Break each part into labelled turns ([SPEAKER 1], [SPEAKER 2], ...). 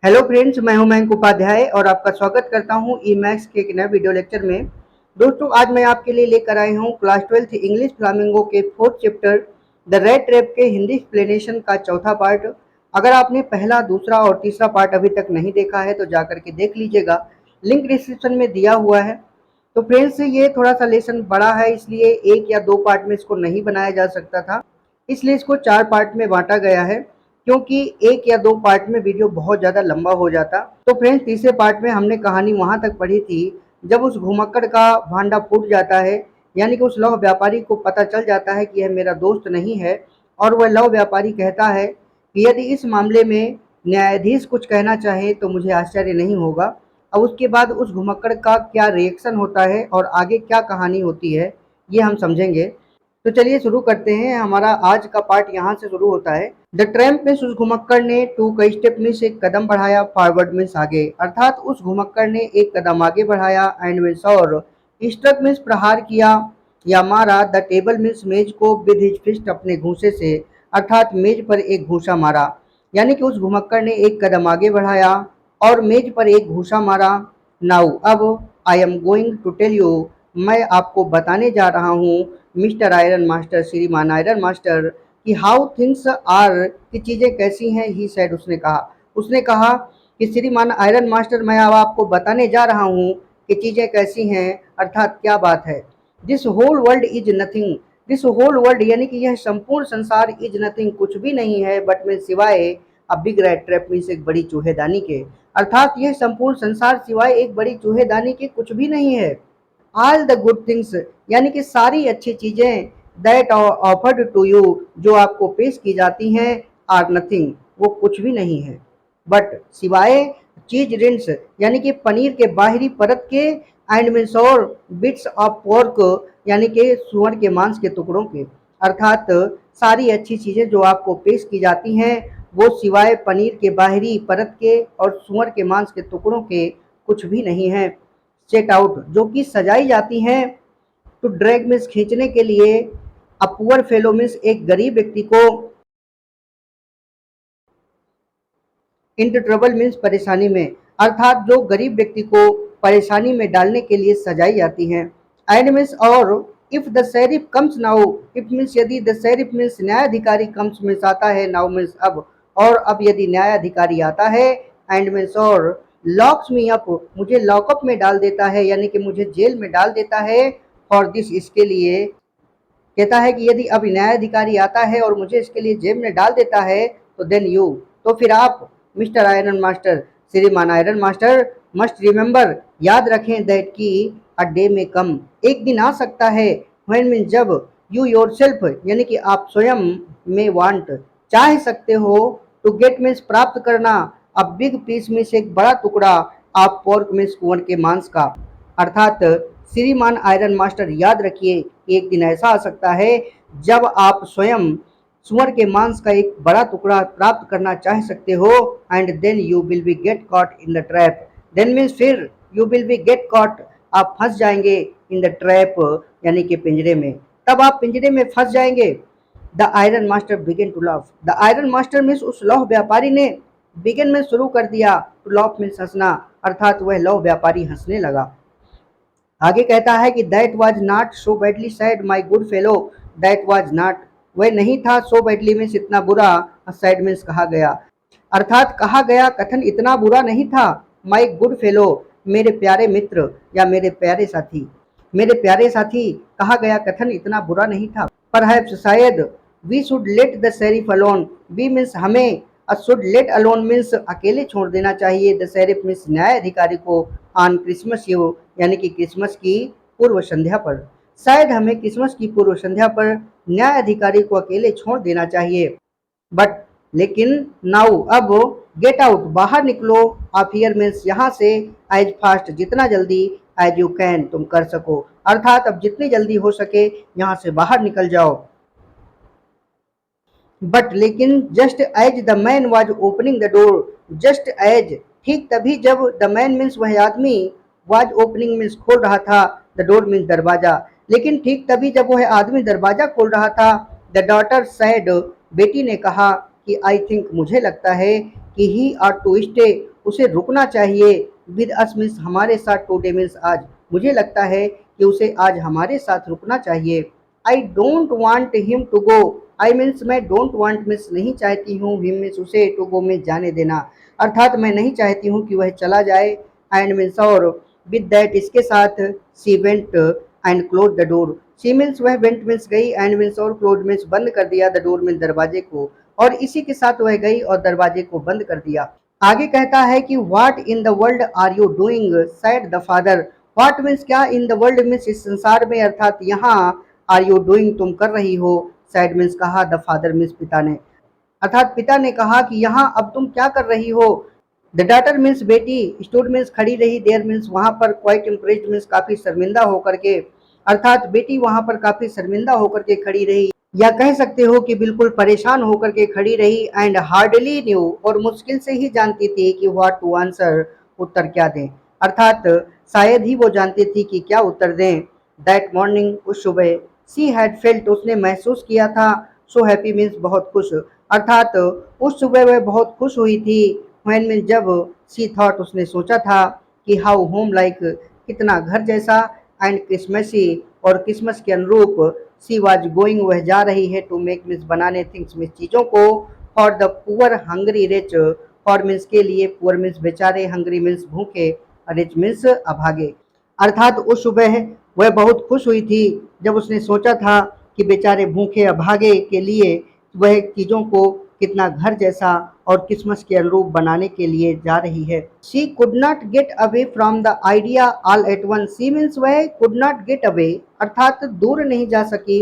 [SPEAKER 1] Hello friends, मैं हूं मयंक उपाध्याय और आपका स्वागत करता हूं ई मैथ्स के एक नए वीडियो लेक्चर में। दोस्तों, आज मैं आपके लिए लेकर आई हूं क्लास 12th इंग्लिश फ्लामिंगो के 4th chapter the red trap के हिंदी एक्सप्लेनेशन का चौथा पार्ट। अगर आपने पहला, दूसरा और तीसरा पार्ट अभी तक नहीं देखा है तो जाकर के देख लीजिएगा, लिंक डिस्क्रिप्शन में दिया हुआ है। तो फ्रेंड्स, ये थोड़ा सा लेसन बड़ा है, इसलिए एक या दो पार्ट में इसको नहीं बनाया जा सकता था, इसलिए इसको 4 पार्ट में बांटा गया है, क्योंकि एक या दो पार्ट में वीडियो बहुत ज़्यादा लंबा हो जाता। तो फ्रेंड्स, तीसरे पार्ट में हमने कहानी वहाँ तक पढ़ी थी जब उस घुमक्कड़ का भांडा फूट जाता है, यानी कि उस लौह व्यापारी को पता चल जाता है कि यह मेरा दोस्त नहीं है, और वह लौह व्यापारी कहता है कि यदि इस मामले में न्यायाधीश कुछ कहना चाहे तो मुझे आश्चर्य नहीं होगा। अब उसके बाद उस घुमक्कड़ का क्या रिएक्शन होता है और आगे क्या कहानी होती है, ये हम समझेंगे। तो चलिए शुरू करते हैं। हमारा आज का पार्ट यहाँ से शुरू होता है। द ट्रैम्प में उस घुमक्कड़ ने टू का स्टेप मीन्स एक कदम बढ़ाया, फॉरवर्ड मीन्स आगे, अर्थात उस घुमक्कड़ ने एक कदम आगे बढ़ाया, एंड मीन्स और, स्ट्रक मीन्स प्रहार किया या मारा, द टेबल मीन्स मेज को, विद हिज फिस्ट अपने घूंसे से, अर्थात मेज पर एक घूंसा मारा। यानी कि उस घुमक्कड़ ने एक कदम आगे बढ़ाया और मेज पर एक घूंसा मारा। नाउ अब I am going to tell you, मैं आपको बताने जा रहा हूँ मिस्टर आयरन मास्टर, श्रीमान आयरन मास्टर, कि हाउ थिंग्स आर, कि चीज़ें कैसी हैं। ही सेड, उसने कहा कि श्रीमान आयरन मास्टर, मैं अब आपको बताने जा रहा हूँ कि चीज़ें कैसी हैं, अर्थात क्या बात है। This whole world is nothing, this whole world यानी कि यह संपूर्ण संसार, इज नथिंग कुछ भी नहीं है, बट में सिवाय a big rat trap means एक बड़ी चूहेदानी के, अर्थात यह संपूर्ण संसार सिवाय एक बड़ी चूहेदानी के कुछ भी नहीं है। ऑल द गुड थिंग्स यानी कि सारी अच्छी चीजें, दैट ऑफर्ड टू यू जो आपको पेश की जाती हैं, आर नथिंग वो कुछ भी नहीं है, बट सिवाय चीज रिंस यानी कि पनीर के बाहरी परत के, एंड मीन्स और, बिट्स ऑफ पोर्क यानी कि सुअर के मांस के टुकड़ों के, अर्थात सारी अच्छी चीजें जो आपको पेश की जाती हैं वो सिवाय पनीर के बाहरी परत के और सुअर के मांस के टुकड़ों के कुछ भी नहीं है। सेट आउट जो कि सजाई जाती हैं, टू ड्रैग मीन्स खींचने के लिए, अ पुअर फेलो मीन्स एक गरीब व्यक्ति को, इंटू ट्रबल मीन्स परेशानी में, अर्थात जो गरीब व्यक्ति को परेशानी में डालने के लिए सजाई जाती हैं। एंड मीन्स और, if the sheriff comes now, if means यदि, द शेरिफ मीन्स न्यायाधिकारी, कम्स मीन्स आता है, नाउ मीन्स अब, और अब यदि न्यायाधिकारी आता है, एंड मीन्स और, लॉक्स मी अप मुझे लॉकअप में डाल देता है, यानी कि मुझे जेल में डाल देता है, फॉर दिस इसके लिए, कहता है कि यदि अब न्यायाधिकारी आता है और मुझे इसके लिए जेल में डाल देता है, तो देन यू तो फिर आप, मिस्टर आयरन मास्टर, श्रीमान आयरन मास्टर, मस्ट रिमेंबर याद रखें, दैट की अ डे में कम एक दिन आ सकता है, व्हेन मीन जब, यू योरसेल्फ यानी कि आप स्वयं, में वांट चाह सकते हो, टू गेट मीन्स प्राप्त करना, अब बिग पीस मीन्स एक बड़ा टुकड़ा, आप पोर्क मीन्स कुंवर के मांस का, अर्थात श्रीमान आयरन मास्टर याद रखिए कि एक दिन ऐसा आ सकता है जब आप स्वयं सुअर के मांस का एक बड़ा टुकड़ा प्राप्त करना चाह सकते हो, and then you will be get caught in the trap, then means फिर, you will be get caught आप फंस जाएंगे, इन द ट्रैप यानी कि पिंजरे में, तब आप पिंजरे में फंस जाएंगे। The iron master began to laugh, the iron master means उस लौह व्यापारी ने, बिगेन में शुरू कर दिया, टू लॉफ मीन्स हंसना, अर्थात वह लौह व्यापारी हंसने लगा। आगे कहता है कि that was not so badly sad my good fellow, that was not वह नहीं था, सो बैडली मीन्स इतना बुरा, सैड मीन्स कहा गया, अर्थात कहा गया कथन इतना बुरा नहीं था, माई गुड फेलो मेरे प्यारे मित्र या मेरे प्यारे साथी कहा गया कथन इतना बुरा नहीं था। परहैप्स शायद, we should let the sheriff alone, we means हमें, शुड लेट अलोन मीन्स अकेले छोड़ देना चाहिए, द शेरिफ मीन्स न्यायाधिकारी को, ऑन क्रिसमस ईव यानी कि क्रिसमस की पूर्व संध्या पर, शायद हमें क्रिसमस की पूर्व संध्या पर न्यायाधिकारी को अकेले छोड़ देना चाहिए। बट लेकिन, नाउ अब, गेट आउट बाहर निकलो, आप हियर मीन्स यहाँ से, एज फास्ट जितना जल्दी, एज यू कैन तुम कर सको, अर्थात अब जितनी जल्दी हो सके यहाँ से बाहर निकल जाओ। बट लेकिन, just as the man was opening the door, just as ठीक तभी जब, द मैन मीन्स वह आदमी, वॉज ओपनिंग मीन्स खोल रहा था, द डोर मीन्स दरवाजा, लेकिन ठीक तभी जब वह आदमी दरवाजा खोल रहा था, द डॉटर सैड बेटी ने कहा कि आई थिंक मुझे लगता है कि ही आर टू स्टे, उसे रुकना चाहिए, विद अस मीन्स हमारे साथ, टुडे मीन्स आज, मुझे लगता है कि उसे आज हमारे साथ रुकना चाहिए। I don't want him to go, I means मैं, डोंट वांट मीन्स नहीं चाहती हूँ, हिम मीन्स उसे, टू गो में जाने देना, अर्थात मैं नहीं चाहती हूँ कि वह चला जाए, एंड मीन्स और, विद दैट इसके साथ, she went and close the door, she means वह, वेंट मीन्स गई, एंड मीन्स और, क्लोज मीन्स बंद कर दिया, द डोर मीन्स दरवाजे को, और इसी के साथ वह गई और दरवाजे को बंद कर दिया। आगे कहता है कि what in the world are you doing, said the father, what means क्या, इन द वर्ल्ड मीन्स इस संसार में, अर्थात यहाँ, आर यू डूइंग तुम कर रही हो, सैड मीन्स कहा, द फादर मीन्स पिता ने, अर्थात पिता ने कहा कि यहाँ अब तुम क्या कर रही हो। द डॉटर मीन्स बेटी, स्टूड मीन्स खड़ी रही, देयर मीन्स वहां पर, क्वाइट इम्प्रेस्ड मीन्स काफी शर्मिंदा होकर के, अर्थात बेटी वहां पर काफी शर्मिंदा होकर के खड़ी रही, या कह सकते हो कि बिल्कुल परेशान होकर के खड़ी रही, एंड हार्डली न्यू, और मुश्किल से ही जानती थी कि व्हाट टू आंसर, उत्तर क्या दें, अर्थात शायद ही वो जानती थी कि क्या उत्तर दें। दैट मॉर्निंग, उस सुबह, सी हैड फेल्ट, उसने महसूस किया था, सो हैप्पी मीन्स बहुत खुश, अर्थात उस सुबह वह बहुत खुश हुई थी, व्हेन मीन्स जब, सी थॉट उसने सोचा था, कि हाउ होम लाइक, कितना घर जैसा, एंड क्रिसमसी, और क्रिसमस के अनुरूप, सी वाज गोइंग, वह जा रही है, टू मेक मीन्स बनाने, थिंग्स मीन्स चीज़ों को, for the poor Hungary rich, for means के लिए, पुअर मीन्स बेचारे, हंगरी मीन्स भूखे, रिच मीन्स अभागे, अर्थात उस सुबह वह बहुत खुश हुई थी जब उसने सोचा था कि बेचारे भूखे अभागे के लिए वह चीज़ों को कितना घर जैसा और क्रिसमस के अनुरूप बनाने के लिए जा रही है। She could not get away from the idea all at once, she means वह कुड नॉट गेट अवे, अर्थात दूर नहीं जा सकी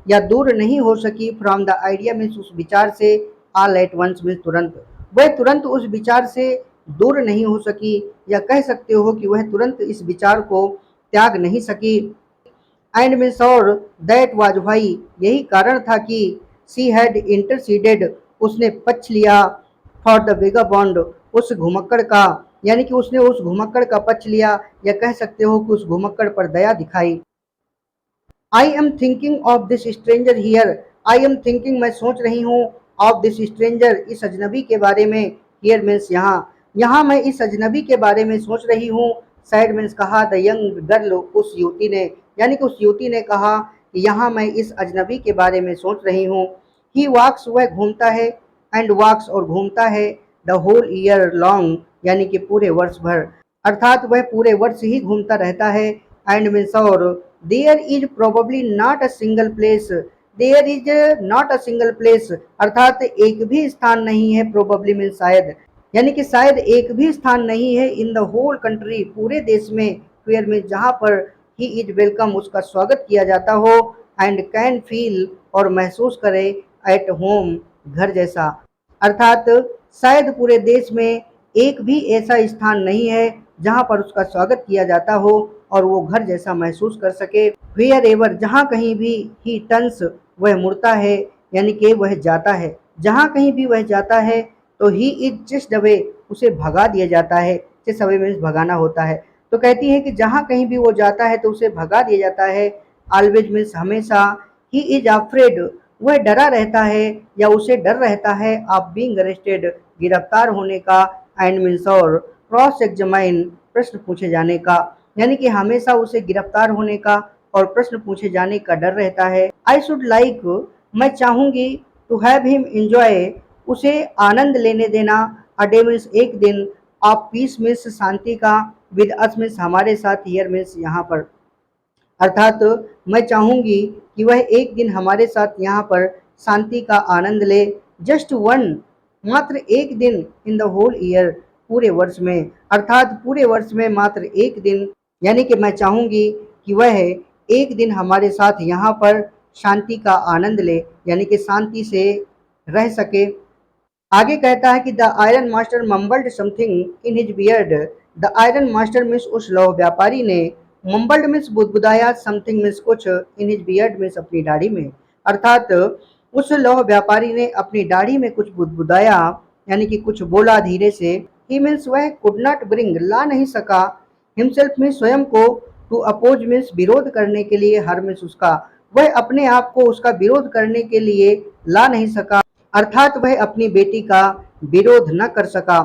[SPEAKER 1] या दूर नहीं हो सकी, फ्रॉम द आइडिया मीन्स उस विचार से, ऑल एट वंस मीन्स तुरंत, वह तुरंत उस विचार से दूर नहीं हो सकी, या कह सकते हो कि वह तुरंत इस विचार को त्याग नहीं सकी, एंड मीन्स और, दैट वाज वाई, यही कारण था कि, सी हैड इंटरसीडेड, उसने पक्ष लिया, फॉर द वेगाबॉन्ड, उस घुमक्कड़ का, यानी कि उसने उस घुमक्कड़ का पक्ष लिया, या कह सकते हो कि उस घुमक्कड़ पर दया दिखाई। I am thinking of this stranger here, I am thinking मैं सोच रही हूँ, ऑफ दिस स्ट्रेंजर इस अजनबी के बारे में, हियर मीन्स यहाँ, यहाँ मैं इस अजनबी के बारे में सोच रही हूँ, सैड मीन्स कहा, द यंग गर्ल, उस युवती ने, यानी कि उस युवती ने कहा कि यहाँ मैं इस अजनबी के बारे में सोच रही हूँ। ही वॉक्स, वह घूमता है, एंड वॉक्स और घूमता है, द होल ईयर लॉन्ग, यानी कि पूरे वर्ष भर, अर्थात वह पूरे वर्ष ही घूमता रहता है, एंड मीन्स और, there is probably not a single place, there is not a single place, अर्थात एक भी स्थान नहीं है, प्रोबेबली मीन्स शायद, यानी कि शायद एक भी स्थान नहीं है, इन द होल कंट्री, पूरे देश में, वेयर में जहाँ पर, ही इज वेलकम, उसका स्वागत किया जाता हो, एंड कैन फील, और महसूस करे, एट होम, घर जैसा, अर्थात शायद पूरे देश में एक भी ऐसा स्थान नहीं है जहाँ पर उसका स्वागत किया जाता हो और वो घर जैसा महसूस कर सके, वेयर एवर, जहाँ कहीं भी, ही टर्न्स, वह मुड़ता है, यानी कि वह जाता है, जहाँ कहीं भी वह जाता है, तो ही इज चेस्ड अवे, उसे भगा दिया जाता है, चेस अवे मीन्स भगाना होता है, तो कहती है कि जहाँ कहीं भी वो जाता है तो उसे भगा दिया जाता है, ऑलवेज मीन्स हमेशा, ही इज अफ्रेड, वह डरा रहता है या उसे डर रहता है, ऑफ बीइंग अरेस्टेड, गिरफ्तार होने का, एंड मीन्स और, क्रॉस एग्जामाइन, प्रश्न पूछे जाने का, यानी कि हमेशा उसे गिरफ्तार होने का और प्रश्न पूछे जाने का डर रहता है। आई शुड लाइक, मैं चाहूंगी, टू हैव हिम एंजॉय, उसे आनंद लेने देना, अ डे मीन्स एक दिन, ऑफ पीस मीन्स शांति का, विद अस मीन्स हमारे साथ, हियर मीन्स यहाँ पर, अर्थात मैं चाहूंगी कि वह एक दिन हमारे साथ यहाँ पर शांति का आनंद ले, जस्ट वन, मात्र एक दिन, इन द होल ईयर, पूरे वर्ष में, अर्थात पूरे वर्ष में मात्र एक दिन, यानी कि मैं चाहूंगी कि वह एक दिन हमारे साथ यहाँ पर शांति का आनंद ले, यानी कि शांति से रह सके। आगे कहता है कि the iron master mumbled something in his beard, the iron master means उस लौह व्यापारी ने, मम्बल्ड मीन्स बुदबुदाया, समथिंग मीन्स कुछ, इन हिज बियर्ड मीन्स अपनी दाढ़ी में, अर्थात उस लौह व्यापारी ने अपनी दाढ़ी में कुछ बुदबुदाया, यानी कि कुछ बोला धीरे से, ही मीन्स वह कुड नॉट ब्रिंग, ला नहीं सका, हिमसेल्फ मीन्स स्वयं को, टू अपोज मीन्स विरोध करने के लिए, हर मीन्स उसका, वह अपने आप को उसका विरोध करने के लिए ला नहीं सका, अर्थात वह अपनी बेटी का विरोध न कर सका।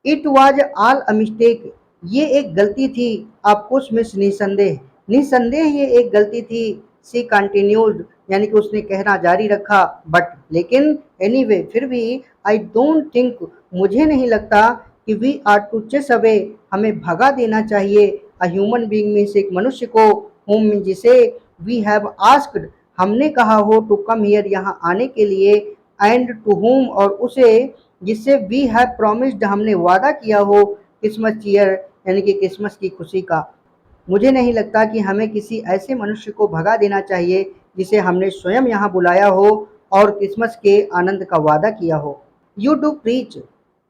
[SPEAKER 1] It was all a mistake, ये एक गलती थी। ऑफ कोर्स मिस, निसंदेह, निसंदेह ये एक गलती थी। सी कंटिन्यूड, यानी कि उसने कहना जारी रखा। बट, लेकिन, एनीवे, फिर भी, आई डोंट थिंक, मुझे नहीं लगता कि we are to chase away, हमें भगा देना चाहिए। अ ह्यूमन बीइंग मीन्स, एक मनुष्य को, होम जिसे, वी हैव आस्क्ड, हमने कहा हो, टू कम हियर, यहाँ आने के लिए, एंड टू होम, और उसे, जिससे वी हैव प्रॉमिस्ड, हमने वादा किया हो, क्रिसमस चीयर, यानी कि क्रिसमस की खुशी का। मुझे नहीं लगता कि हमें किसी ऐसे मनुष्य को भगा देना चाहिए जिसे हमने स्वयं यहाँ बुलाया हो और क्रिसमस के आनंद का वादा किया हो। यू डू प्रीच,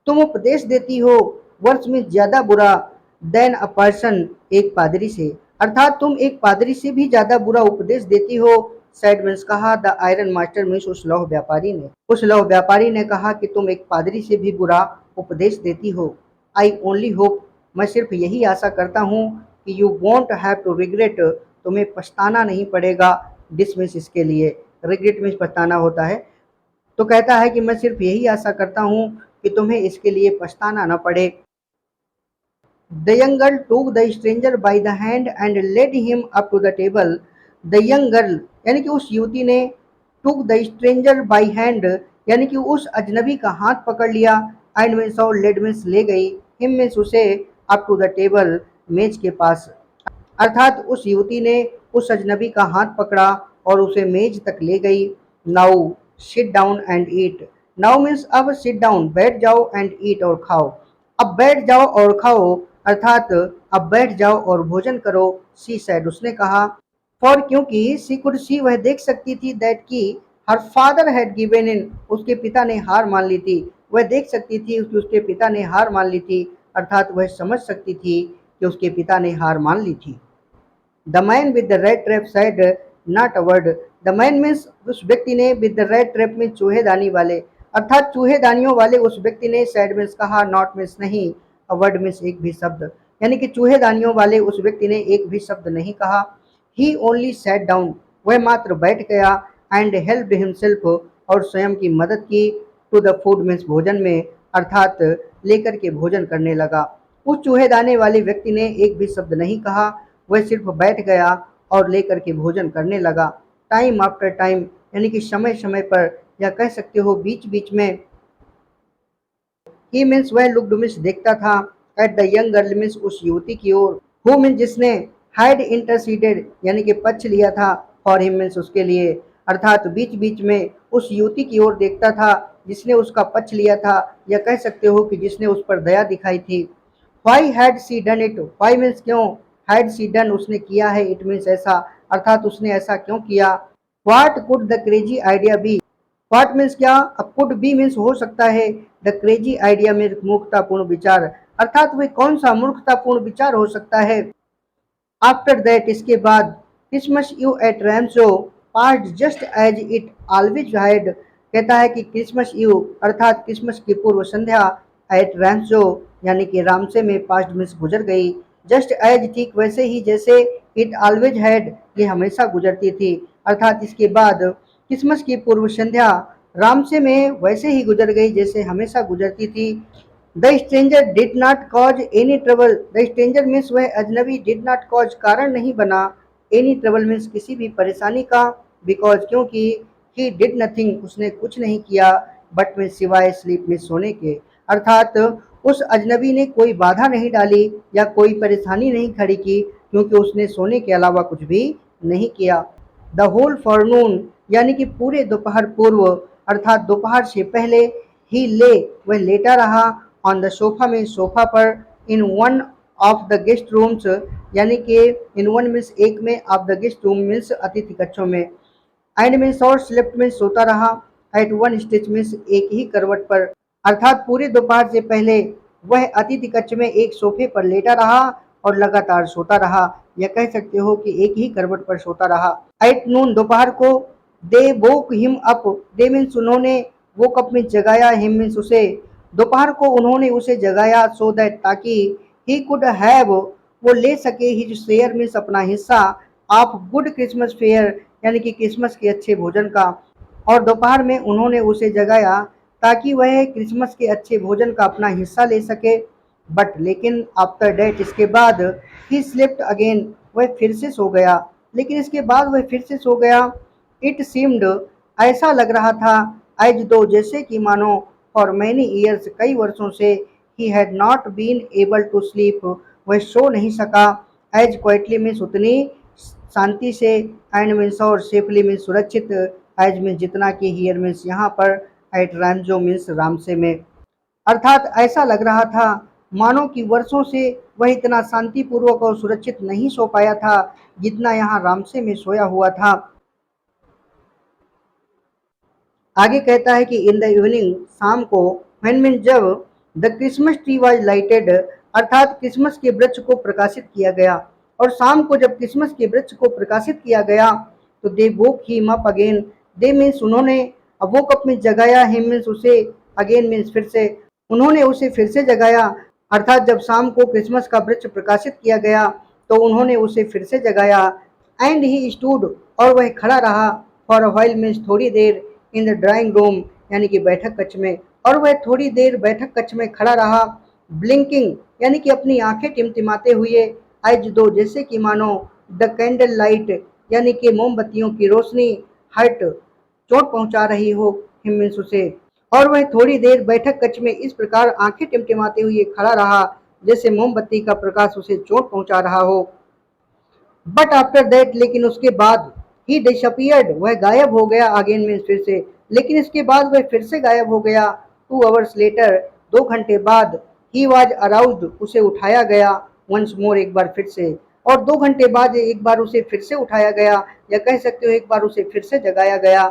[SPEAKER 1] तुम उपदेश देती हो, वर्ष में ज्यादा बुरा, देन अ पर्सन, एक पादरी से, अर्थात तुम एक पादरी से भी ज्यादा बुरा उपदेश देती हो। सैडमेंस कहा, द आयरन मास्टर मीन्स, उस लौह व्यापारी ने, उस लौह व्यापारी ने कहा कि तुम एक पादरी से भी बुरा उपदेश देती हो। आई ओनली होप, मैं सिर्फ यही आशा करता हूँ कि you won't have to regret, तुम्हें पछताना नहीं पड़ेगा। डिसमिस, इसके लिए, रिग्रेट मीन्स पछताना होता है। तो कहता है कि मैं सिर्फ यही आशा करता हूँ कि तुम्हें इसके लिए पछताना न पड़े। The young girl took the stranger by the hand and led him up to the table. The young girl, यानी कि उस युवती ने, टूक द स्ट्रेंजर बाय हैंड, यानी कि उस अजनबी का हाथ पकड़ लिया, एंड मीन्स और लेड मीन्स ले गई, हिम मीन्स उसे, अप टू द टेबल, मेज के पास, अर्थात उस युवती ने उस अजनबी का हाथ पकड़ा और उसे मेज तक ले गई। Now sit down and eat, now means अब, सिट डाउन बैठ जाओ, एंड ईट और खाओ, अब बैठ जाओ और खाओ, अर्थात अब बैठ जाओ और भोजन करो। सी सैड, उसने कहा, फॉर, क्योंकि, सी कुड सी, वह देख सकती थी, दैट की, her father had given in, उसके पिता ने हार मान ली थी। वह देख सकती थी कि उसके पिता ने हार मान ली थी, अर्थात वह समझ सकती थी कि उसके पिता ने हार मान ली थी। The man with the red trap side, not a word, the man means उस व्यक्ति ने, विद द रेड ट्रैप में चूहेदानी वाले, अर्थात चूहेदानियों वाले उस व्यक्ति ने, सैड मीन्स कहा, नॉट मीन्स नहीं, अ वर्ड मीन्स एक भी शब्द, यानी कि चूहेदानियों वाले उस व्यक्ति ने एक भी शब्द नहीं कहा। ही ओनली सैट डाउन, वह मात्र बैठ गया, एंड हेल्प हिमसेल्फ, और स्वयं की मदद की, टू द फूड मीन्स भोजन में, अर्थात लेकर के भोजन करने लगा। उस चूहेदाने वाले व्यक्ति ने एक भी शब्द नहीं कहा, वह सिर्फ बैठ गया और लेकर के भोजन करने लगा। टाइम आफ्टर टाइम, यानी कि समय समय पर, या कह सकते हो बीच बीच में। ही मीन्स वह लुक्ड मीन्स देखता था, at the young girl means उस युवती की ओर, हु मीन्स जिसने, हैड इंटरसीडेड, यानी कि पक्ष लिया था, फॉर हिम मीन्स उसके लिए, अर्थात बीच बीच में उस युवती की ओर देखता था जिसने उसका पक्ष लिया था, या कह सकते हो कि जिसने उस पर दया दिखाई थी। Why had she done it, why means क्यों, हैड सी डन उसने किया है, इट मीन्स ऐसा, अर्थात उसने ऐसा क्यों किया। What could the crazy idea be, what means क्या, अब कुड बी मीन्स हो सकता है, द क्रेजी आइडिया में मूर्खतापूर्ण विचार, अर्थात वह कौन सा मूर्खतापूर्ण विचार हो सकता है। आफ्टर दैट, इसके बाद, Christmas you at Ramso passed just as it always had, कहता है कि क्रिसमस यू, अर्थात क्रिसमस की पूर्व संध्या, एट रैमसो, यानी कि रामसे में, पास्ट मीन्स गुजर गई, जस्ट एज, ठीक वैसे ही जैसे, इट ऑलवेज हैड, ये हमेशा गुजरती थी, अर्थात इसके बाद क्रिसमस की पूर्व संध्या रामसे में वैसे ही गुजर गई जैसे हमेशा गुजरती थी। The stranger did not cause any trouble, the stranger means वह अजनबी, डिड नॉट कॉज कारण नहीं बना, एनी ट्रबल मीन्स किसी भी परेशानी का, बिकॉज क्योंकि, ही डिड नथिंग उसने कुछ नहीं किया, बट में सिवाय स्लीप में सोने के, अर्थात उस अजनबी ने कोई बाधा नहीं डाली या कोई परेशानी नहीं खड़ी की, क्योंकि उसने सोने के अलावा कुछ भी नहीं किया। द होल फॉरनून, यानी कि पूरे दोपहर पूर्व, अर्थात दोपहर से पहले, ही ले, वह लेटा रहा, ऑन द सोफा में, सोफा पर, in one of the guest rooms, यानी कि इन वन मीन्स एक में, of the guest room means अतिथि कक्षों में, एंड मीन्स और, स्लेप्ट मीन्स सोता रहा, एट वन स्टिच मीन्स एक ही करवट पर, अर्थात पूरे दोपहर से पहले वह अतिथि कक्ष में एक सोफे पर लेटा रहा और लगातार सोता रहा, या कह सकते हो कि एक ही करवट पर सोता रहा। एट नून, दोपहर को, दे वोक हिम अप, दे मीन्स उन्होंने, वो कप में जगाया, हिम मीन्स उसे, दोपहर को उन्होंने उसे जगाया, सो दैट, ताकि, ही कुड हैव, वो ले सके, हिज शेयर मीन्स अपना हिस्सा, ऑफ गुड क्रिसमस फेयर, यानी कि क्रिसमस के अच्छे भोजन का, और दोपहर में उन्होंने उसे जगाया ताकि वह क्रिसमस के अच्छे भोजन का अपना हिस्सा ले सके। बट लेकिन आफ्टर डेट, इसके बाद ही स्लिप्ड अगेन, वह फिर से सो गया। लेकिन इसके बाद वह फिर से सो गया। इट सीम्ड, ऐसा लग रहा था, एज दो, जैसे कि मानो, फॉर मैनी ईयर्स, कई वर्षों से, he had not been able to sleep, वह सो नहीं सका। एज क्वाइटली मीन्स उतनी शांति से, एंड मीन्स और सेफली मीन्स सुरक्षित, एज मीन्स जितना कि, हियर मीन्स यहाँ पर, एट रामजो मीन्स रामसे में। अर्थात ऐसा लग रहा था मानो कि वर्षों से वह इतना शांतिपूर्वक और सुरक्षित नहीं सो पाया था जितना यहाँ रामसे में सोया हुआ था। आगे कहता है कि इन द इवनिंग, शाम को, व्हेन मीन जब, the Christmas tree was lighted, अर्थात क्रिसमस के वृक्ष को प्रकाशित किया गया। और शाम को जब क्रिसमस के वृक्ष को प्रकाशित किया गया तो they woke him up again, they means उन्होंने, वोक अप मीन्स जगाया, हिम मीन्स उसे, अगेन मीन्स फिर से, उन्होंने उसे फिर से जगाया। अर्थात जब शाम को क्रिसमस का वृक्ष प्रकाशित किया गया तो उन्होंने उसे फिर से जगाया। एंड ही स्टूड, और वह खड़ा रहा, फॉर अ व्हाइल मीन्स थोड़ी देर, इन द ड्राइंग रूम, यानी कि बैठक कक्ष में, और वह थोड़ी देर बैठक कक्ष में खड़ा रहा। ब्लिंकिंग, यानी कि अपनी आंखें टिमटिमाते हुए, एज दो, जैसे कि मानो, द कैंडल लाइट, यानी कि मोमबत्तियों की रोशनी, हर्ट, चोट पहुंचा रही हो, हिम मीन्स उसे। और वह थोड़ी देर बैठक कक्ष में इस प्रकार आंखें टिमटिमाते हुए खड़ा रहा जैसे मोमबत्ती का प्रकाश उसे चोट पहुंचा रहा हो। बट आफ्टर दैट, लेकिन उसके बाद, ही डिसअपियर्ड, वह गायब हो गया, अगेन मीन्स फिर से, लेकिन इसके बाद वह फिर से गायब हो गया। 2 आवर्स लेटर, 2 घंटे बाद, ही वॉज अराउज्ड, उसे उठाया गया, वंस मोर, एक बार फिर से, और 2 घंटे बाद एक बार उसे फिर से उठाया गया, या कह सकते हो एक बार उसे फिर से जगाया गया।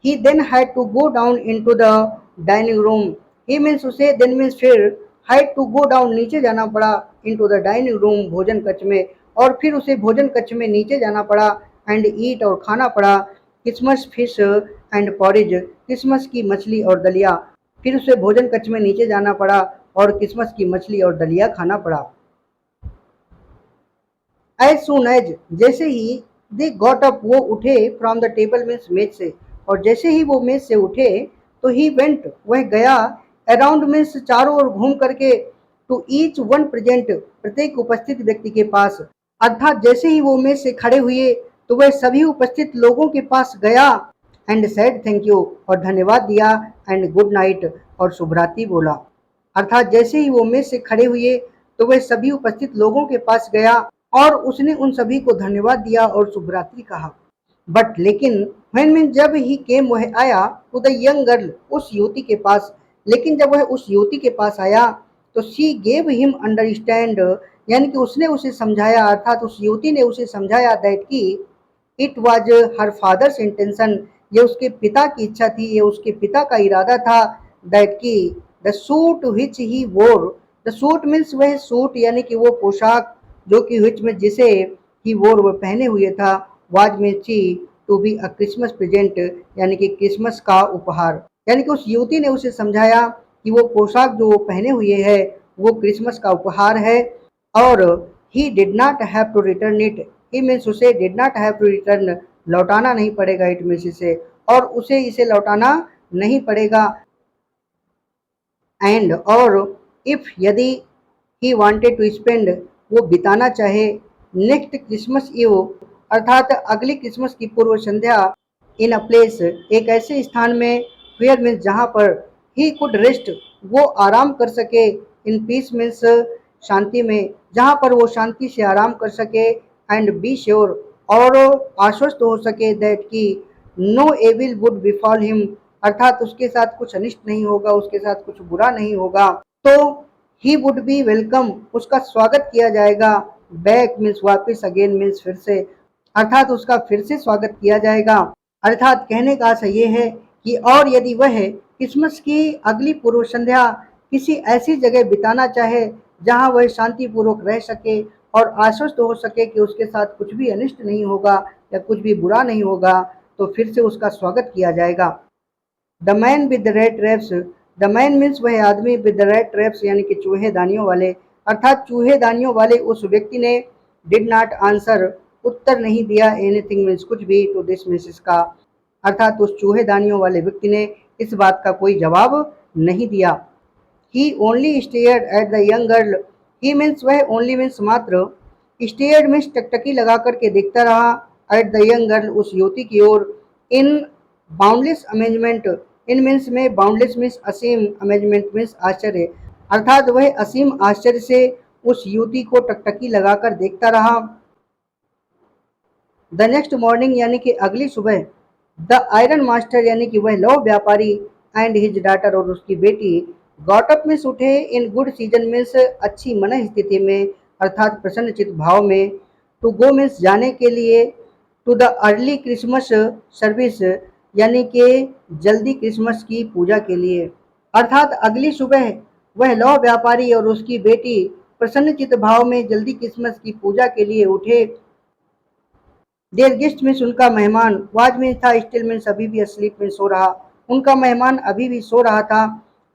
[SPEAKER 1] He then had to go down into the dining room, he means उसे, देन मीन्स फिर, हैड टू गो डाउन, नीचे जाना पड़ा, into the dining room, भोजन कक्ष में, और फिर उसे भोजन कक्ष में नीचे जाना पड़ा, एंड ईट, और खाना पड़ा, Christmas fish and porridge, Christmas की मछली और दलिया। फिर उसे भोजन कक्ष में नीचे जाना पड़ा और क्रिसमस की मछली और दलिया खाना पड़ा। एज सून एज, जैसे ही, दे गॉट अप, वो उठे, फ्रॉम द टेबल मीन्स मेज से, और जैसे ही वो मेज से उठे तो ही वेंट, वह गया, अराउंड मीन्स चारों ओर घूम करके, टू ईच वन प्रेजेंट, प्रत्येक उपस्थित व्यक्ति के पास। अर्थात जैसे ही वो मेज से खड़े हुए तो वह सभी उपस्थित लोगों के पास गया, एंड सेड थैंक यू, और धन्यवाद दिया, एंड गुड नाइट, और शुभरात्रि बोला। अर्थात जैसे ही वो मेज से खड़े हुए तो वह सभी उपस्थित लोगों के पास गया और उसने उन सभी को धन्यवाद दिया और शुभरात्रि कहा। बट लेकिन, व्हेन मीन जब ही केम, वह आया, टू द यंग गर्ल, उस युवती के पास, लेकिन जब वह उस युवती के पास आया तो शी गेव हिम अंडरस्टैंड, यानी कि उसने उसे समझाया, अर्थात उस युवती ने उसे समझाया, दैट की it was her father's intention, ये उसके पिता की इच्छा थी, ये उसके पिता का इरादा था, दैट की द सूट विच ही वोर, द सूट मीन्स वह सूट, यानी कि वो पोशाक जो कि विच में जिसे ही वोर, वह पहने हुए था, वाज में थी, to be a Christmas present, यानी कि क्रिसमस का उपहार। यानी कि उस युवती ने उसे समझाया कि वो पोशाक जो वो पहने हुए है वो क्रिसमस का उपहार है, और he did not have to return it, he means उसे did not have to return, लौटाना नहीं पड़ेगा, इट मीन्स इसे, और उसे इसे लौटाना नहीं पड़ेगा। एंड, और, इफ, यदि, ही वांटेड टू स्पेंड, वो बिताना चाहे, नेक्स्ट क्रिसमस ईव, अर्थात अगली क्रिसमस की पूर्व संध्या, इन अ प्लेस, एक ऐसे स्थान में, वेयर मीन्स जहाँ पर, ही कुड रेस्ट, वो आराम कर सके, इन पीस मीन्स शांति में, जहाँ पर वो शांति से आराम कर सके, एंड बी श्योर, और आश्वस्त हो सके, दैट की नो एविल वुड बिफॉल हिम, अर्थात उसके साथ कुछ अनिष्ट नहीं होगा, उसके साथ कुछ बुरा नहीं होगा, तो ही वुड बी वेलकम, उसका स्वागत किया जाएगा, बैक मीन्स वापस, अगेन मीन्स फिर से, अर्थात उसका फिर से स्वागत किया जाएगा। अर्थात कहने का आशय ये है कि और यदि वह क्रिसमस की अगली पूर्व संध्या किसी ऐसी जगह बिताना चाहे जहां वह शांतिपूर्वक रह सके और आश्वस्त हो सके कि उसके साथ कुछ भी अनिष्ट नहीं होगा या कुछ भी बुरा नहीं होगा, तो फिर से उसका स्वागत किया जाएगा। The man with the red traps, the man means वह आदमी, विद द रेड ट्रैप्स, यानी कि चूहे दानियों वाले, अर्थात चूहे दानियों वाले उस व्यक्ति ने, डिड नॉट आंसर, उत्तर नहीं दिया, एनीथिंग मीन्स कुछ भी, टू दिस मीन्स इसका, अर्थात उस चूहे दानियों वाले व्यक्ति ने इस बात का कोई जवाब नहीं दिया। He only stared at the young girl. He means वह only means मात्र, stared means टकटकी लगा करके देखता रहा, at the young girl उस युवती की ओर, in boundless amazement. in means में boundless means असीम, amazement means आश्चर्य, अर्थात वह असीम आश्चर्य से उस युवती को टकटकी लगाकर देखता रहा। द नेक्स्ट मॉर्निंग यानी कि अगली सुबह, द आयरन मास्टर यानी कि वह लौह व्यापारी एंड हिज डॉटर और उसकी बेटी गॉट अप मीन्स उठे, इन गुड सीजन मीन्स अच्छी मन स्थिति में अर्थात प्रसन्नचित भाव में, टू गो मीन्स जाने के लिए, to the early Christmas service यानी कि जल्दी क्रिसमस की पूजा के लिए, अर्थात अगली सुबह वह लौह व्यापारी और उसकी बेटी प्रसन्नचित भाव में जल्दी क्रिसमस की पूजा के लिए उठे। देयर गेस्ट मीन्स उनका मेहमान, वाज मीन्स था, स्टिल मीन्स अभी भी, अस्लीप मीन्स सो रहा, उनका मेहमान अभी भी सो रहा था।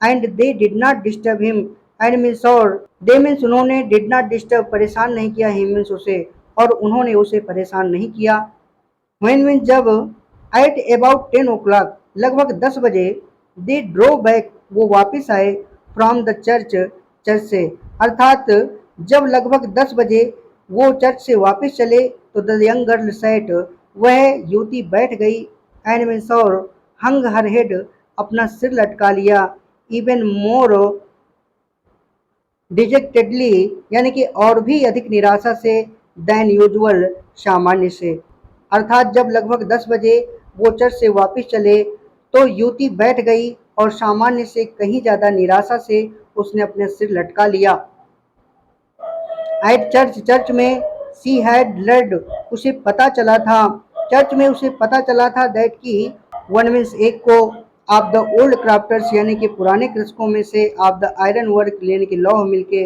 [SPEAKER 1] And they did not disturb him, and means और, दे मीन्स उन्होंने, डिड नॉट डिस्टर्ब परेशान नहीं किया, हिम मीन्स उसे, और उन्होंने उसे परेशान नहीं किया। व्हेन मीन्स जब, एट अबाउट 10 o'clock लगभग 10 बजे, दे ड्रो बैक वो वापस आए, फ्रॉम द चर्च चर्च से, अर्थात जब लगभग 10 बजे वो चर्च से वापस चले तो द यंग गर्ल सेट वह युवती बैठ गई, एंड मीन्स और, हंग हर हेड अपना सिर लटका लिया, इवन मोर डिजेक्टेडली यानी कि और भी अधिक निराशा से, देन यूजुअल सामान्य से, अर्थात जब लगभग 10 बजे वो चर्च से वापस चले तो युवती बैठ गई और सामान्य से कहीं ज़्यादा निराशा से उसने अपने सिर लटका लिया। एट चर्च चर्च में, सी हैड लर्ड उसे पता चला था, चर्च में उसे पता चला था, दैट की वन मीन्स एक को, ऑफ द ओल्ड क्राफ्टर्स यानी कि पुराने कृषकों में से, ऑफ द आयरन वर्क यानी कि लौह मिल के,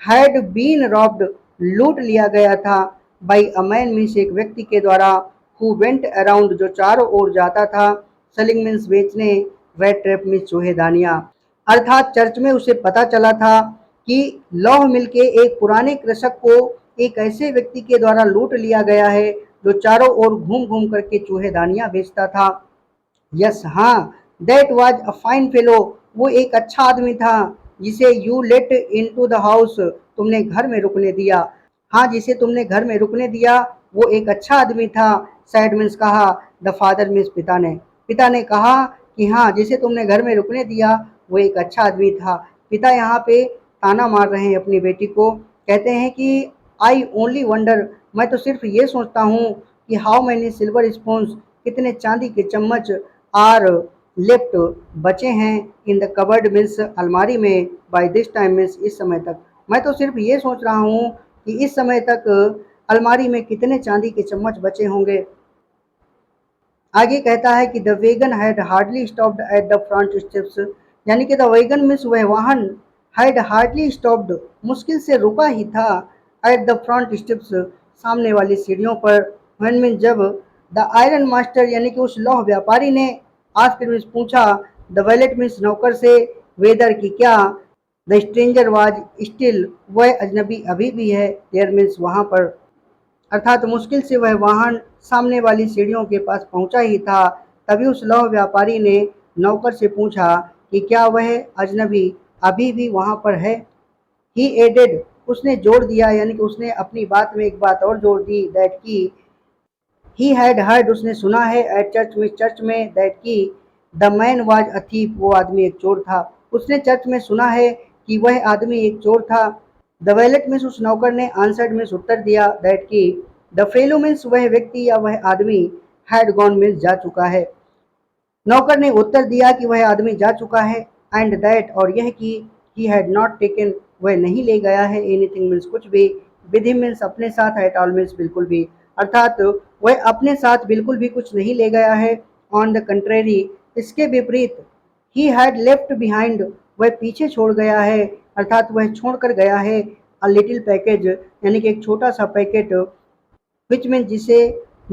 [SPEAKER 1] हैड बीन रॉब्ड लूट लिया गया था, बाई अ मैन मीन्स एक व्यक्ति के द्वारा, हु वेंट अराउंड जो चारों ओर जाता था, सेलिंग मीन्स बेचने, रेड ट्रैप मीन्स चूहेदानियां, अर्थात चर्च में उसे पता चला था कि लौह मिल के एक पुराने कृषक को एक ऐसे व्यक्ति के द्वारा लूट लिया गया है जो चारों ओर घूम घूम करके चूहेदानियां बेचता था। यस हाँ, that was a fine fellow वो एक अच्छा आदमी था, जिसे you let into the house तुमने घर में रुकने दिया, हाँ जिसे तुमने घर में रुकने दिया वो एक अच्छा आदमी था। सैड मीन्स कहा, द फादर मीन्स पिता ने कहा कि हाँ जिसे तुमने घर में रुकने दिया वो एक अच्छा आदमी था। पिता यहाँ पे ताना मार रहे हैं अपनी बेटी को, कहते हैं कि आई ओनली वंडर मैं तो सिर्फ ये सोचता हूँ कि हाउ मैनी सिल्वर स्पून्स कितने चांदी के चम्मच आर लेफ्ट बचे हैं इन द कबर्ड मीन्स अलमारी में, बाय दिस टाइम मीन्स इस समय तक, मैं तो सिर्फ ये सोच रहा हूँ कि इस समय तक अलमारी में कितने चांदी के चम्मच बचे होंगे। आगे कहता है कि the wagon had hardly stopped at the front steps यानी कि द वेगन मीन्स वह वाहन, हैड हार्डली स्टॉप्ड मुश्किल से रुका ही था, एट द फ्रंट स्टेप्स सामने वाली सीढ़ियों पर, व्हेन मीन्स जब, द आयरन मास्टर यानी कि उस लौह व्यापारी ने, आस्क्ड मीन्स पूछा, द वैलेट मीन्स नौकर से, वेदर की क्या, द स्ट्रेंजर वाज स्टिल वह अजनबी अभी भी है, देयर मीन्स वहाँ पर, अर्थात मुश्किल से वह वाहन सामने वाली सीढ़ियों के पास पहुंचा ही था, तभी उस लौह व्यापारी ने नौकर से पूछा कि क्या वह अजनबी अभी भी वहां पर है। ही एडेड उसने जोड़ दिया यानी कि उसने अपनी बात में एक बात और जोड़ दी, दैट की, ही हैड हर्ड उसने सुना है, एट चर्च में, दैट की the man was a thief वो आदमी एक चोर था, उसने चर्च में सुना है कि वह आदमी एक चोर था। द वैलेट मीन्स उस नौकर ने, आंसर्ड मीन्स उत्तर दिया, दैट की द फेलो मीन्स वह व्यक्ति या वह आदमी, हैड गॉन मीन्स जा चुका है, नौकर ने उत्तर दिया कि वह आदमी जा चुका है, एंड दैट और यह कि ही हैड नॉट टेकन वह नहीं ले गया है, एनीथिंग मीन्स कुछ भी, विद हिम मीन्स अपने साथ, एट ऑल मीन्स बिल्कुल भी, अर्थात वह अपने साथ बिल्कुल भी कुछ नहीं ले गया है। ऑन द कंट्रेरी इसके विपरीत, ही हैड लेफ्ट बिहाइंड वह पीछे छोड़ गया है, अर्थात वह छोड़ कर गया है, अ लिटिल पैकेज यानी कि एक छोटा सा पैकेट, विच मीन जिसे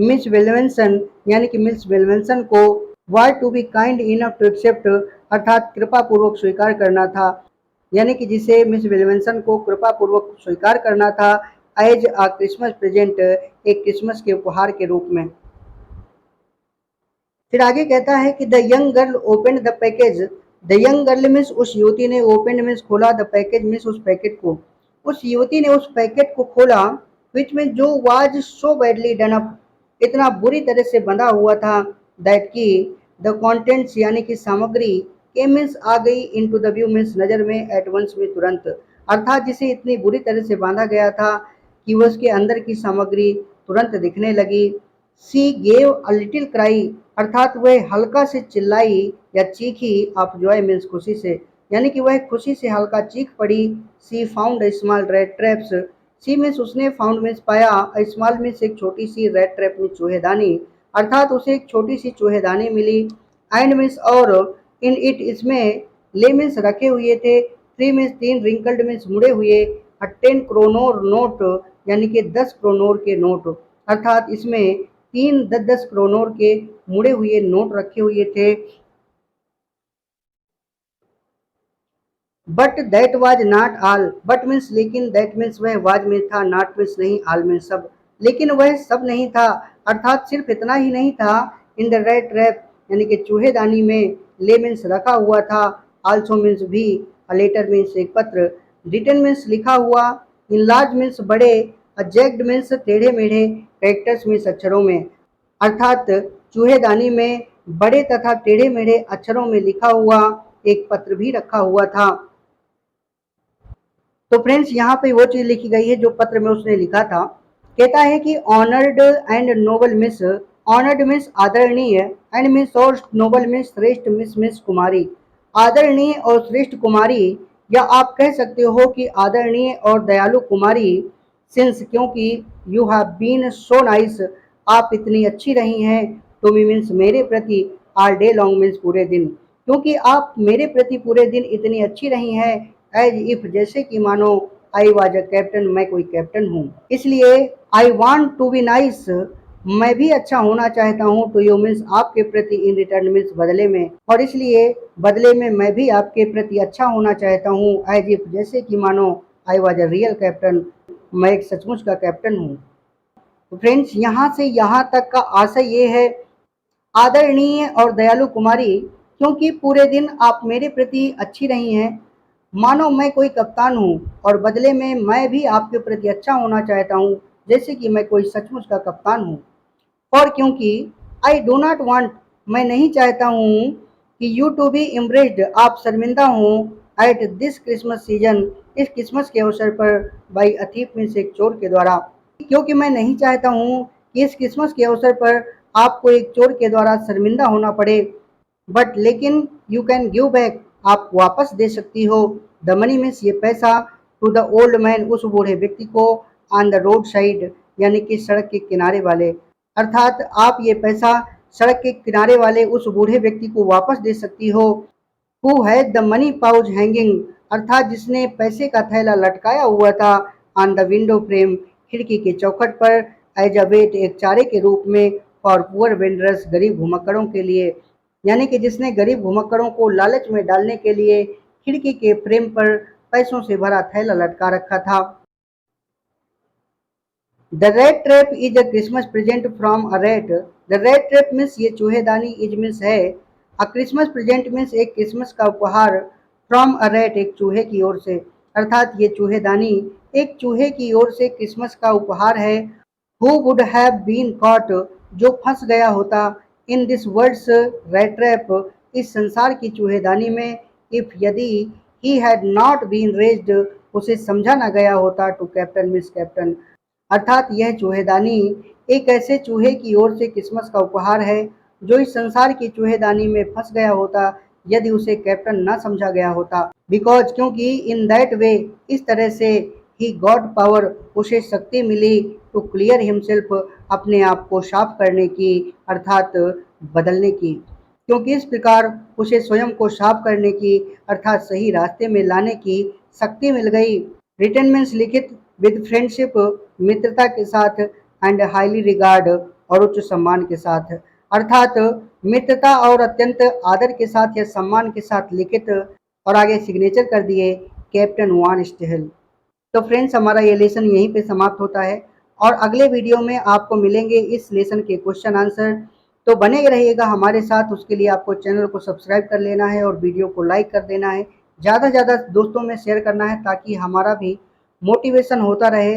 [SPEAKER 1] मिस वेलवेंसन यानी कि मिस वेलवेंसन को, were to be kind enough to accept अर्थात कृपा पूर्वक स्वीकार करना था, यानी कि जिसे मिस वेलवेंसन को कृपा पूर्वक स्वीकार करना था, एज आ क्रिसमस प्रेजेंट एक क्रिसमस के उपहार के रूप में। फिर आगे कहता है कि the young girl open the package. The young girl means उस युवती ने, ओपन मीन्स खोला, द पैकेज मीन्स उस पैकेट को। उस युवती ने उस पैकेट को खोला, विच में जो was so badly done up, इतना बुरी तरह से बंधा हुआ था, दैट की द कॉन्टेंट्स यानी कि सामग्री, के मीन्स आ गई, इन टू द व्यू मीन्स नजर में, एट वंस में तुरंत, अर्थात जिसे इतनी बुरी तरह से बांधा गया था कि वो उसके अंदर की सामग्री तुरंत दिखने लगी। सी गेव अ लिटिल क्राई, अर्थात वह हल्का से चिल्लाई या चीखी, ऑफ जॉय मीन्स खुशी से, यानी कि वह खुशी से हल्का चीख पड़ी। She found small red traps, she means उसने, फाउंड मीन्स पाया, स्मॉल मीन्स एक छोटी सी, रेड ट्रैप मीन्स चूहेदानी, अर्थात उसे एक छोटी सी चूहेदानी मिली। एंड मीन्स और, इन इट इसमें, ले मीन्स रखे हुए थे, थ्री मीन्स तीन, रिंकल्ड मीन्स मुड़े हुए, 10 क्रोनोर नोट यानी कि 10 क्रोनोर के नोट, अर्थात इसमें 3 10 क्रोनोर के मुड़े हुए नोट रखे हुए थे। But that was not all, but means लेकिन, दैट मीन्स वह, वाज में था, नॉट मीन्स नहीं, ऑल मीन्स सब, लेकिन वह सब नहीं था, अर्थात सिर्फ इतना ही नहीं था। इन द रेड ट्रैप यानी कि चूहेदानी में, ले मीन्स रखा हुआ था, आल्सो मीन्स भी, अ लेटर मीन्स एक पत्र, रिटन मीन्स लिखा हुआ, इन लार्ज मीन्स बड़े, अजेक्ड मीन्स टेढ़े मेढ़े, कैरेक्टर्स मीन्स अक्षरों में, अर्थात चूहेदानी में बड़े तथा टेढ़े मेढ़े अक्षरों में लिखा हुआ एक पत्र भी रखा हुआ था। तो फ्रेंड्स यहाँ पे वो चीज लिखी गई है जो पत्र में उसने लिखा था। कहता है कि honoured and noble miss, honoured miss आदरणीय, एंड मिस और नोबल मिस श्रेष्ठ, मिस कुमारी, आदरणीय और श्रेष्ठ कुमारी, या आप कह सकते हो कि आदरणीय और दयालु कुमारी, सिंस क्योंकि, you have been so nice, आप इतनी अच्छी रही हैं, टू मी मीन्स मेरे प्रति, ऑल डे लॉन्ग मीन्स पूरे दिन, क्योंकि आप मेरे प्रति पूरे दिन इतनी अच्छी रही हैं, एज इफ जैसे कि मानो, आई वाज अ कैप्टन, मैं कोई कैप्टन हूँ, इसलिए I want to be nice, मैं भी अच्छा होना चाहता हूँ, टू यू मीन्स आपके प्रति, इन रिटर्न मीन्स बदले में, और इसलिए बदले में मैं भी आपके प्रति अच्छा होना चाहता हूँ, एज इफ जैसे कि मानो, I was a real captain, मैं एक सचमुच का कैप्टन हूँ। तो फ्रेंड्स यहाँ से यहाँ तक का आशय ये है, आदरणीय और दयालु कुमारी, क्योंकि पूरे दिन आप मेरे प्रति अच्छी रही हैं, मानो मैं कोई कप्तान हूँ, और बदले में मैं भी आपके प्रति अच्छा होना चाहता हूँ, जैसे कि मैं कोई सचमुच का कप्तान हूँ। और क्योंकि, आई डो नॉट वांट, मैं नहीं चाहता हूँ कि यू टू बी इम्प्रेस्ड, आप शर्मिंदा हों, एट दिस क्रिसमस सीजन, इस क्रिसमस के अवसर पर, बाई अ थीफ मीन्स एक चोर के द्वारा, क्योंकि मैं नहीं चाहता हूँ कि इस क्रिसमस के अवसर पर आपको एक चोर के द्वारा शर्मिंदा होना पड़े। बट लेकिन, यू कैन गिव बैक, आप वापस दे सकती हो, द मनी मीन्स ये पैसा, टू द ओल्ड मैन उस बूढ़े व्यक्ति को, ऑन द रोड साइड यानी कि सड़क के किनारे वाले, अर्थात आप ये पैसा सड़क के किनारे वाले उस बूढ़े व्यक्ति को वापस दे सकती हो। Who had the money pouch hanging, अर्थात जिसने पैसे का थैला लटकाया हुआ था, ऑन द विंडो फ्रेम खिड़की के चौखट पर, एज अ वेट एक चारे के रूप में, फॉर पुअर वेंडर्स गरीब घुमक्कड़ों के लिए, यानी कि जिसने गरीब घुमक्कड़ों को लालच में डालने के लिए खिड़की के फ्रेम पर पैसों से भरा थैला लटका रखा था। The red trap is a Christmas present from a rate, the red trap means ये चूहेदानी, इज मीन्स है, अ क्रिसमस प्रेजेंट मीन्स एक क्रिसमस का उपहार, फ्रॉम अ रेट एक चूहे की ओर से, अर्थात ये चूहेदानी एक चूहे की ओर से क्रिसमस का उपहार है। Who would have been caught, जो फंस गया होता, in this world's rat trap, इस संसार की चूहेदानी में, इफ यदि, he had not been raised, उसे समझा ना गया होता, टू कैप्टन मिस कैप्टन, अर्थात यह चूहेदानी एक ऐसे चूहे की ओर से क्रिसमस का उपहार है जो इस संसार की चूहेदानी में फंस गया होता यदि उसे कैप्टन न समझा गया होता। बिकॉज क्योंकि, इन दैट वे इस तरह से, ही गॉड पावर उसे शक्ति मिली, टू क्लियर हिमसेल्फ अपने आप को साफ करने की, अर्थात बदलने की, क्योंकि इस प्रकार उसे स्वयं को साफ करने की, अर्थात सही रास्ते में लाने की शक्ति मिल गई। रिटन मीन्स लिखित, विद फ्रेंडशिप मित्रता के साथ, एंड हाईली रिगार्ड और उच्च सम्मान के साथ, अर्थात मित्रता और अत्यंत आदर के साथ या सम्मान के साथ लिखित, और आगे सिग्नेचर कर दिए, कैप्टन वान स्टेहल। तो फ्रेंड्स हमारा ये लेसन यहीं पे समाप्त होता है, और अगले वीडियो में आपको मिलेंगे इस लेसन के क्वेश्चन आंसर। तो बने रहिएगा हमारे साथ। उसके लिए आपको चैनल को सब्सक्राइब कर लेना है और वीडियो को लाइक कर देना है, ज़्यादा से ज़्यादा दोस्तों में शेयर करना है ताकि हमारा भी मोटिवेशन होता रहे